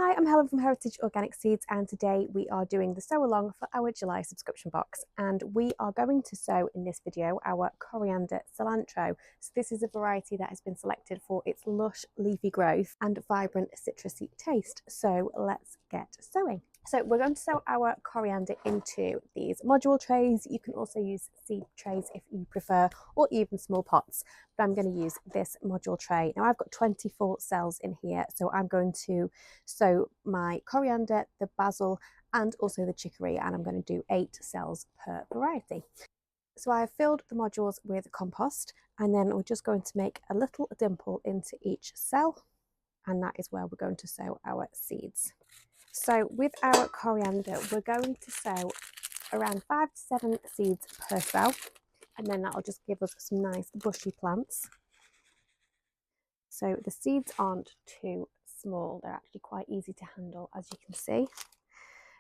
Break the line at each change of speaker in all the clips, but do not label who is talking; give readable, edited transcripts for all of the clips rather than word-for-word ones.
Hi, I'm Helen from Heritage Organic Seeds, and today we are doing the sow along for our July subscription box, and we are going to sow in this video our coriander cilantro. So this is a variety that has been selected for its lush leafy growth and vibrant citrusy taste. So let's get sowing. So we're going to sow our coriander into these module trays. You can also use seed trays if you prefer, or even small pots, but I'm going to use this module tray. Now I've got 24 cells in here, so I'm going to sow my coriander, the basil, and also the chicory, and I'm going to do 8 cells per variety. So I have filled the modules with compost, and then we're just going to make a little dimple into each cell, and that is where we're going to sow our seeds. So with our coriander, we're going to sow around 5 to 7 seeds per cell, and then that'll just give us some nice bushy plants. So the seeds aren't too small, they're actually quite easy to handle, as you can see.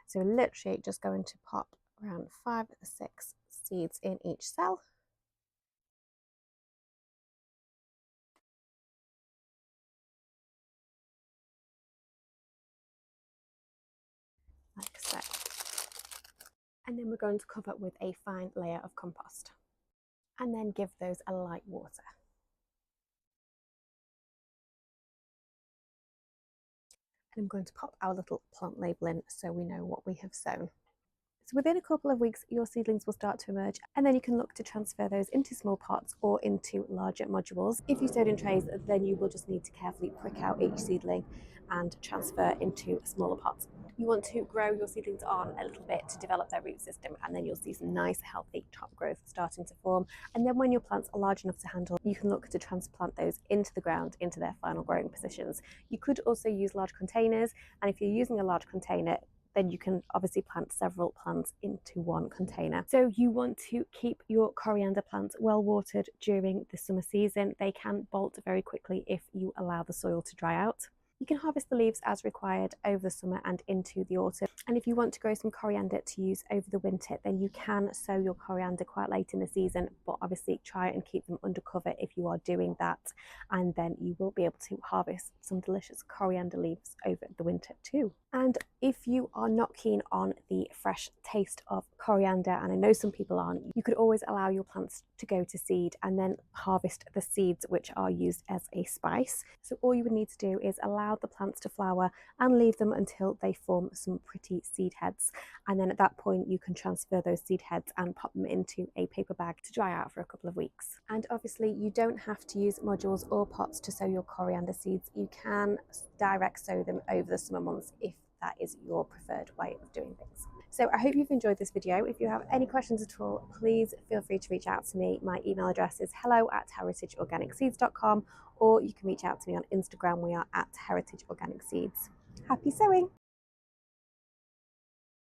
So literally just going to pop around 5 to 6 seeds in each cell. Like so. And then we're going to cover with a fine layer of compost, and then give those a light water. And I'm going to pop our little plant label in so we know what we have sown. So within a couple of weeks, your seedlings will start to emerge, and then you can look to transfer those into small pots or into larger modules. If you sowed in trays, then you will just need to carefully prick out each seedling and transfer into smaller pots. You want to grow your seedlings on a little bit to develop their root system, and then you'll see some nice healthy top growth starting to form. And then when your plants are large enough to handle, you can look to transplant those into the ground, into their final growing positions. You could also use large containers, and if you're using a large container, then you can obviously plant several plants into one container. So you want to keep your coriander plants well watered during the summer season. They can bolt very quickly if you allow the soil to dry out. You can harvest the leaves as required over the summer and into the autumn. And if you want to grow some coriander to use over the winter, then you can sow your coriander quite late in the season, but obviously try and keep them under cover if you are doing that. And then you will be able to harvest some delicious coriander leaves over the winter too. And if you are not keen on the fresh taste of coriander, and I know some people aren't, you could always allow your plants to go to seed and then harvest the seeds which are used as a spice. So all you would need to do is allow the plants to flower and leave them until they form some pretty seed heads, and then at that point you can transfer those seed heads and pop them into a paper bag to dry out for a couple of weeks. And obviously you don't have to use modules or pots to sow your coriander seeds. You can direct sow them over the summer months if that is your preferred way of doing things. So I hope you've enjoyed this video. If you have any questions at all, please feel free to reach out to me. My email address is hello@heritageorganicseeds.com, or you can reach out to me on Instagram. We are at Heritage Organic Seeds. Happy sowing!